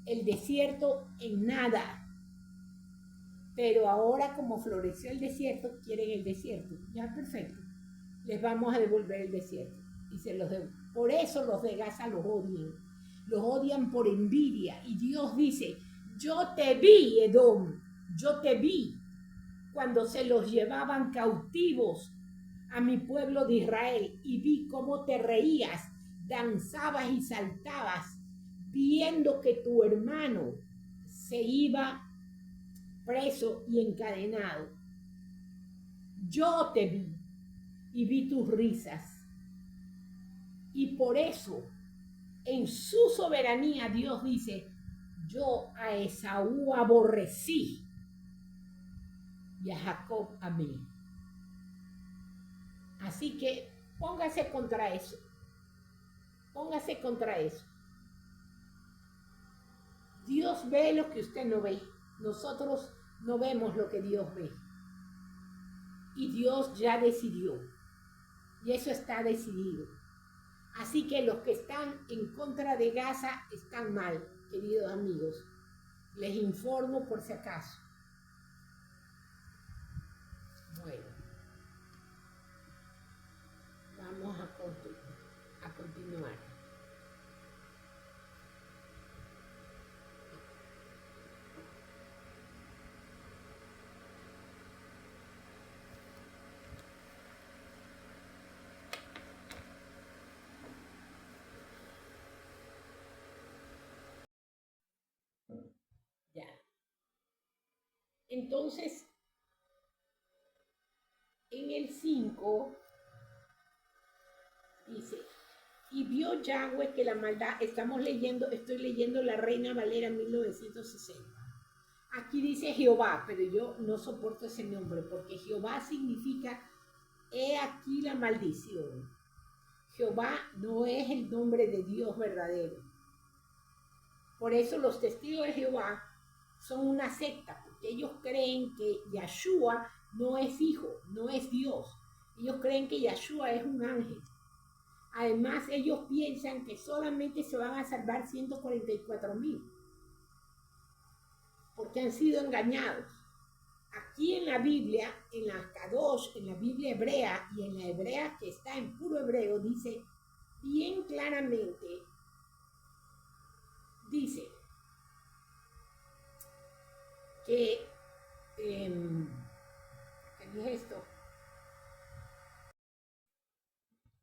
El desierto en nada. Pero ahora, como floreció el desierto, quieren el desierto. Ya, perfecto. Les vamos a devolver el desierto. Y se los devuelven. Por eso los de Gaza los odian. Los odian por envidia. Y Dios dice, yo te vi, Edom. Yo te vi cuando se los llevaban cautivos a mi pueblo de Israel. Y vi cómo te reías, danzabas y saltabas, viendo que tu hermano se iba preso y encadenado. Yo te vi y vi tus risas. Y por eso, en su soberanía, Dios dice, yo a Esaú aborrecí y a Jacob amé. Así que póngase contra eso. Póngase contra eso. Dios ve lo que usted no ve. Nosotros no vemos lo que Dios ve. Y Dios ya decidió. Y eso está decidido. Así que los que están en contra de Gaza están mal, queridos amigos. Les informo por si acaso. Bueno. Vamos a continuar. Ya. Entonces, en el 5 dice, Y vio Yahweh que la maldad, estoy leyendo la Reina Valera 1960. Aquí dice Jehová, pero yo no soporto ese nombre porque Jehová significa he aquí la maldición. Jehová no es el nombre de Dios verdadero. Por eso los testigos de Jehová son una secta, porque ellos creen que Yahshua no es hijo, no es Dios. Ellos creen que Yahshua es un ángel. Además, ellos piensan que solamente se van a salvar 144,000, porque han sido engañados. Aquí en la Biblia, en la Kadosh, en la Biblia hebrea y en la hebrea que está en puro hebreo, dice bien claramente, dice que, ¿qué dije esto?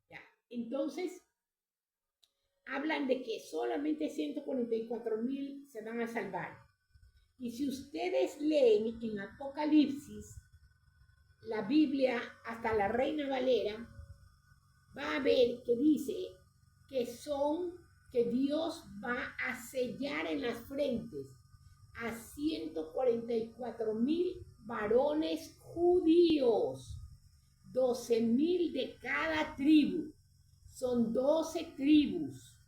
Ya. Entonces, hablan de que solamente 144,000 se van a salvar. Y si ustedes leen en Apocalipsis, la Biblia, hasta la Reina Valera, va a ver que dice que Dios va a sellar en las frentes a 144,000 varones judíos, 12,000 de cada tribu. Son 12 tribus.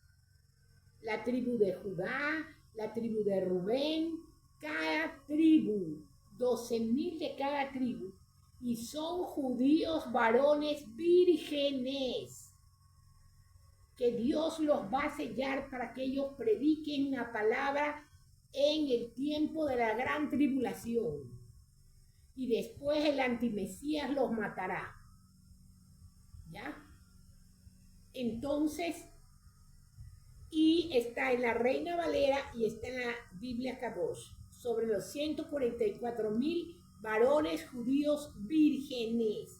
La tribu de Judá, la tribu de Rubén, cada tribu, 12,000 de cada tribu. Y son judíos varones vírgenes, que Dios los va a sellar para que ellos prediquen la palabra en el tiempo de la gran tribulación. Y después el antimesías los matará. ¿Ya? Entonces, y está en la Reina Valera y está en la Biblia Kadosh, sobre los 144,000 varones judíos vírgenes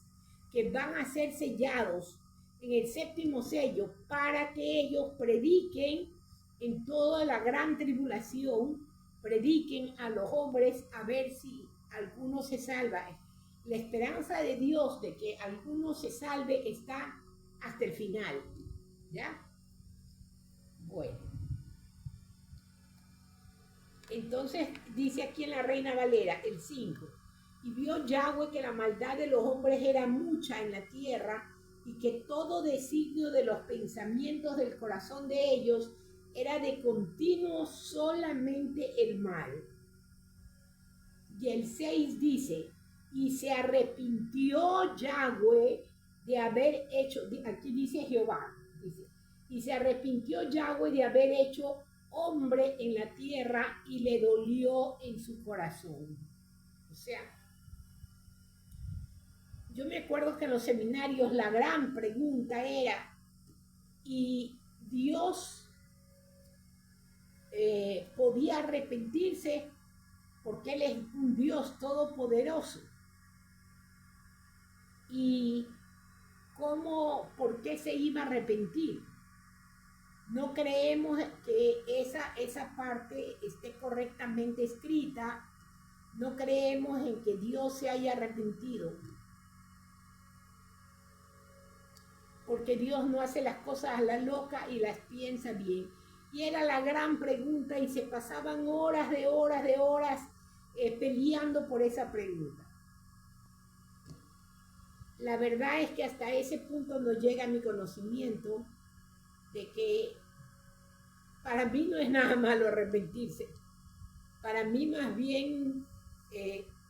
que van a ser sellados en el séptimo sello para que ellos prediquen en toda la gran tribulación, prediquen a los hombres a ver si alguno se salva. La esperanza de Dios de que alguno se salve está hasta el final, ¿ya? Bueno. Entonces dice aquí en la Reina Valera, el 5, y vio Yahweh que la maldad de los hombres era mucha en la tierra y que todo designio de los pensamientos del corazón de ellos era de continuo solamente el mal. Y el 6 dice, y se arrepintió Yahweh de haber hecho, aquí dice Jehová, dice, y se arrepintió Yahweh de haber hecho hombre en la tierra y le dolió en su corazón. O sea, yo me acuerdo que en los seminarios la gran pregunta era, ¿y Dios podía arrepentirse porque Él es un Dios todopoderoso? ¿Y por qué se iba a arrepentir? No creemos que esa parte esté correctamente escrita. No creemos en que Dios se haya arrepentido. Porque Dios no hace las cosas a la loca y las piensa bien. Y era la gran pregunta y se pasaban horas peleando por esa pregunta. La verdad es que hasta ese punto no llega mi conocimiento de que para mí no es nada malo arrepentirse. Para mí más bien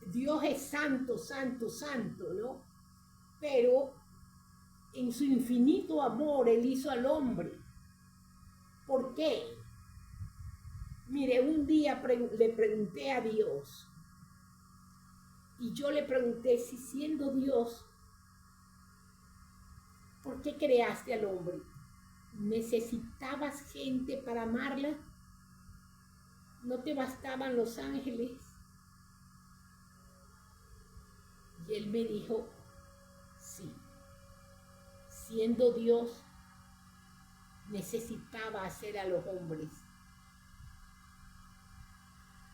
Dios es santo, santo, santo, ¿no? Pero en su infinito amor Él hizo al hombre. ¿Por qué? Mire, un día le pregunté a Dios, y yo le pregunté si siendo Dios, ¿por qué creaste al hombre? ¿Necesitabas gente para amarla? ¿No te bastaban los ángeles? Y Él me dijo, sí, siendo Dios, necesitaba hacer a los hombres,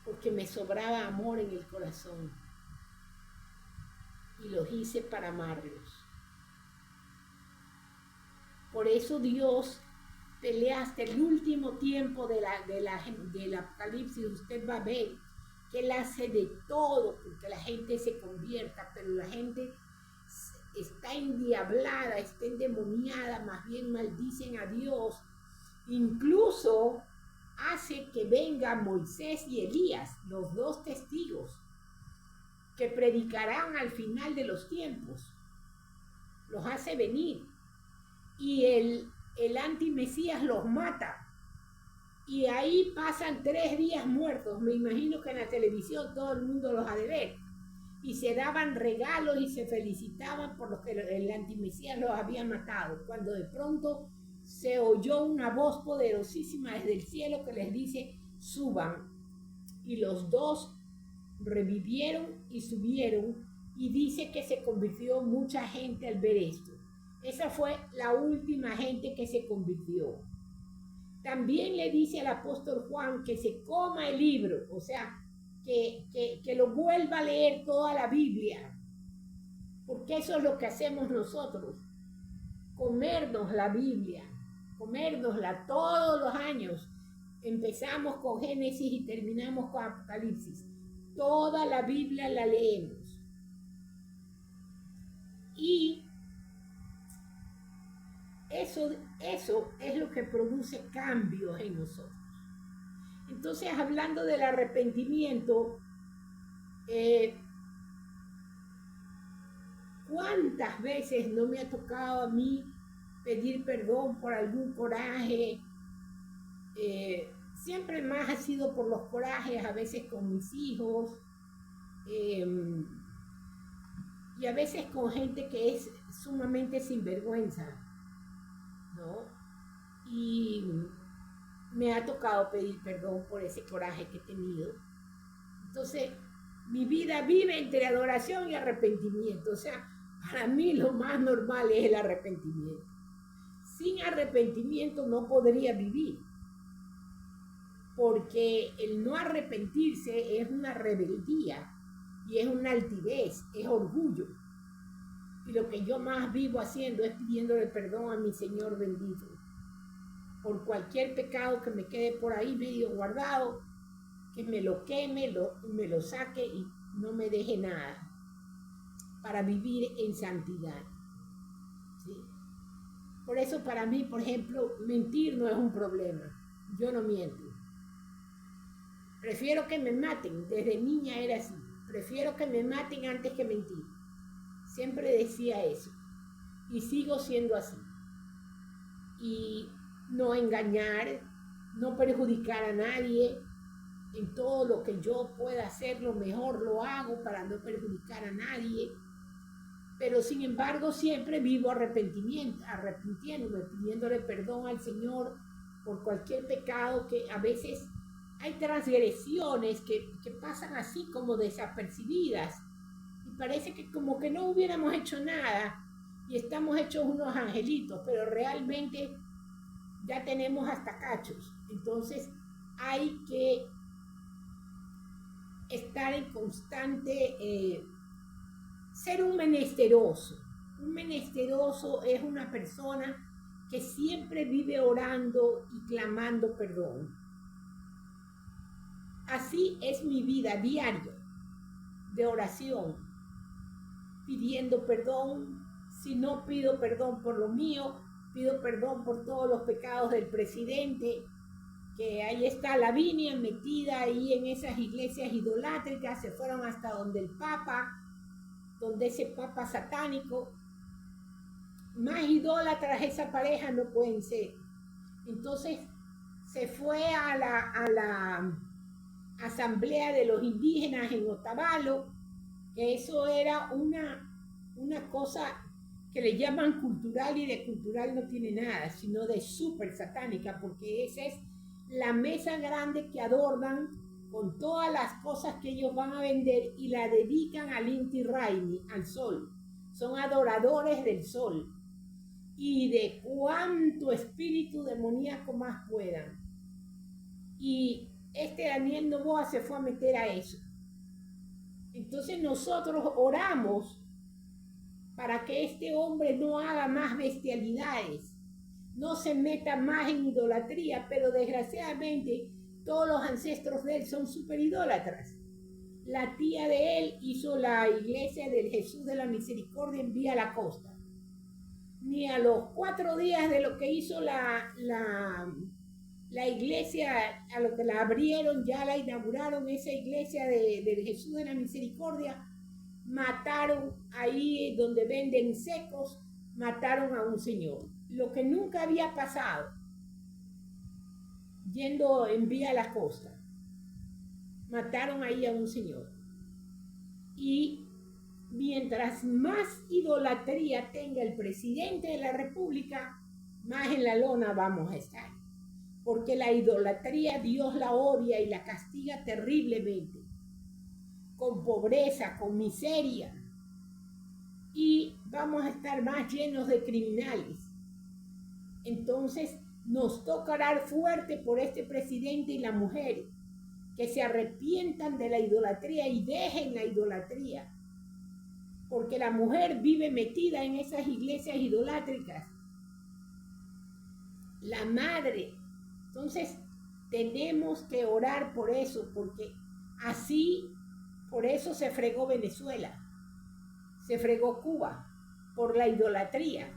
porque me sobraba amor en el corazón, y los hice para amarlos. Por eso Dios pelea hasta el último tiempo del Apocalipsis, usted va a ver que Él hace de todo porque la gente se convierta, pero la gente está endiablada, está endemoniada, más bien maldicen a Dios. Incluso hace que vengan Moisés y Elías, los dos testigos, que predicarán al final de los tiempos. Los hace venir. Y el antimesías los mata. Y ahí pasan 3 días muertos. Me imagino que en la televisión todo el mundo los ha de ver. Y se daban regalos y se felicitaban por lo que el antimesías los había matado. Cuando de pronto se oyó una voz poderosísima desde el cielo que les dice, suban. Y los dos revivieron y subieron, y dice que se convirtió mucha gente al ver esto. Esa fue la última gente que se convirtió. También le dice al apóstol Juan que se coma el libro, o sea, que lo vuelva a leer toda la Biblia, porque eso es lo que hacemos nosotros, comernos la Biblia, comérnosla todos los años. Empezamos con Génesis y terminamos con Apocalipsis. Toda la Biblia la leemos. Y eso es lo que produce cambios en nosotros. Entonces, hablando del arrepentimiento, ¿cuántas veces no me ha tocado a mí pedir perdón por algún coraje? Siempre más ha sido por los corajes, a veces con mis hijos, y a veces con gente que es sumamente sinvergüenza, ¿no? Y me ha tocado pedir perdón por ese coraje que he tenido. Entonces, mi vida vive entre adoración y arrepentimiento. O sea, para mí lo más normal es el arrepentimiento. Sin arrepentimiento no podría vivir, porque el no arrepentirse es una rebeldía y es una altivez, es orgullo. Y lo que yo más vivo haciendo es pidiéndole perdón a mi Señor bendito por cualquier pecado que me quede por ahí medio guardado, que me lo queme, me lo saque y no me deje nada, para vivir en santidad. ¿Sí? Por eso para mí, por ejemplo, mentir no es un problema. Yo no miento. Prefiero que me maten. Desde niña era así. Prefiero que me maten antes que mentir. Siempre decía eso. Y sigo siendo así. Y no engañar, no perjudicar a nadie. En todo lo que yo pueda hacer, lo mejor lo hago para no perjudicar a nadie. Pero sin embargo siempre vivo arrepintiéndome, pidiéndole perdón al Señor por cualquier pecado, que a veces hay transgresiones que pasan así como desapercibidas y parece que como que no hubiéramos hecho nada y estamos hechos unos angelitos, pero realmente ya tenemos hasta cachos. Entonces hay que estar en constante... ser un menesteroso. Un menesteroso es una persona que siempre vive orando y clamando perdón. Así es mi vida diaria de oración, pidiendo perdón. Si no pido perdón por lo mío, pido perdón por todos los pecados del presidente, que ahí está Lavinia metida ahí en esas iglesias idolátricas, se fueron hasta donde el Papa, donde ese papa satánico. Más idólatras esa pareja no pueden ser. Entonces se fue a la asamblea de los indígenas en Otavalo, que eso era una cosa que le llaman cultural, y de cultural no tiene nada, sino de súper satánica, porque esa es la mesa grande que adornan con todas las cosas que ellos van a vender y la dedican al Inti Raymi, al sol. Son adoradores del sol y de cuánto espíritu demoníaco más puedan. Y Daniel Noboa se fue a meter a eso. Entonces nosotros oramos para que este hombre no haga más bestialidades. no se meta más en idolatría, pero desgraciadamente todos los ancestros de él son súper idólatras. La tía de él hizo la iglesia del Jesús de la Misericordia en Vía La Costa. Ni a los 4 días de lo que hizo la iglesia, a lo que la abrieron, ya la inauguraron, esa iglesia del Jesús de la Misericordia, mataron ahí donde venden secos, mataron a un señor. Lo que nunca había pasado, yendo en Vía La Costa. Mataron ahí a un señor. Y mientras más idolatría tenga el presidente de la República, más en la lona vamos a estar. Porque la idolatría Dios la odia y la castiga terriblemente. Con pobreza, con miseria. Y vamos a estar más llenos de criminales. Entonces nos toca orar fuerte por este presidente y la mujer, que se arrepientan de la idolatría y dejen la idolatría, porque la mujer vive metida en esas iglesias idolátricas, la madre. Entonces tenemos que orar por eso, porque así, por eso se fregó Venezuela, se fregó Cuba, por la idolatría.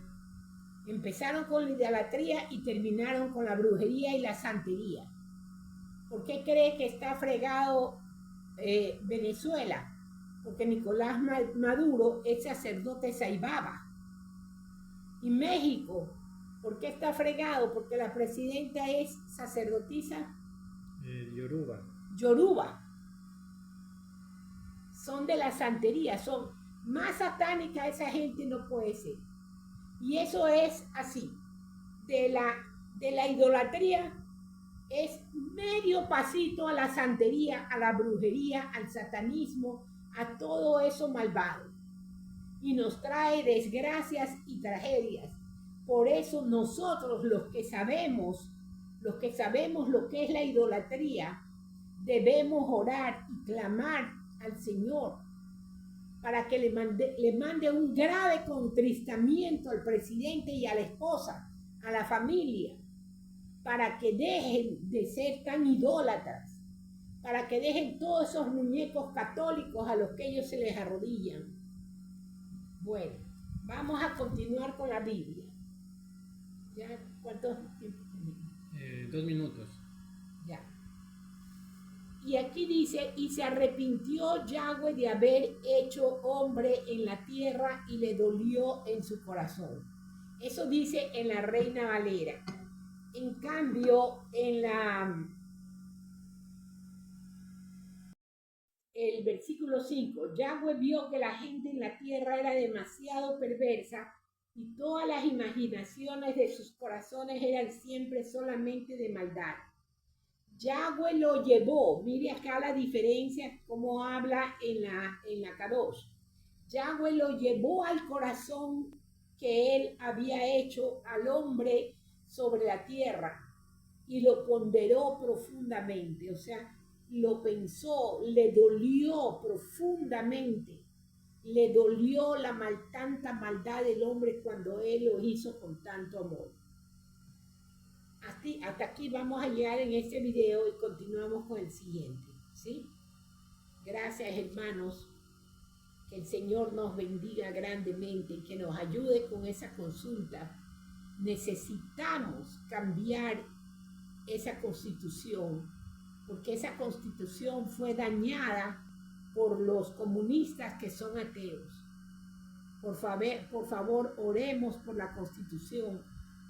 Empezaron con la idolatría y terminaron con la brujería y la santería. ¿Por qué cree que está fregado Venezuela? Porque Nicolás Maduro es sacerdote Saibaba. Y México, ¿por qué está fregado? Porque la presidenta es sacerdotisa Yoruba. Son de la santería, son más satánica, esa gente no puede ser. Y eso es así. De la idolatría es medio pasito a la santería, a la brujería, al satanismo, a todo eso malvado. Y nos trae desgracias y tragedias. Por eso nosotros, los que sabemos lo que es la idolatría, debemos orar y clamar al Señor para que le mande un grave contristamiento al presidente y a la esposa, a la familia, para que dejen de ser tan idólatras, para que dejen todos esos muñecos católicos a los que ellos se les arrodillan. Bueno, vamos a continuar con la Biblia. ¿Ya? ¿Cuántos tiempos tenemos? 2 minutos. Ya. Y aquí dice, y se arrepintió Yahweh de haber hecho hombre en la tierra y le dolió en su corazón. Eso dice en la Reina Valera. En cambio, el versículo 5, Yahweh vio que la gente en la tierra era demasiado perversa y todas las imaginaciones de sus corazones eran siempre solamente de maldad. Yahweh lo llevó, mire acá la diferencia como habla en la Kadosh. Yahweh lo llevó al corazón que él había hecho al hombre sobre la tierra y lo ponderó profundamente, o sea, lo pensó, le dolió profundamente, le dolió tanta maldad del hombre cuando él lo hizo con tanto amor. Hasta aquí vamos a llegar en este video y continuamos con el siguiente, ¿sí? Gracias, hermanos. Que el Señor nos bendiga grandemente y que nos ayude con esa consulta. Necesitamos cambiar esa constitución, porque esa constitución fue dañada por los comunistas que son ateos. Por favor, oremos por la constitución,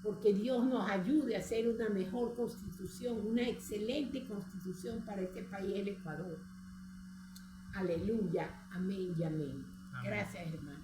porque Dios nos ayude a hacer una mejor constitución, una excelente constitución para este país, el Ecuador. Aleluya, amén y amén. Gracias, hermano.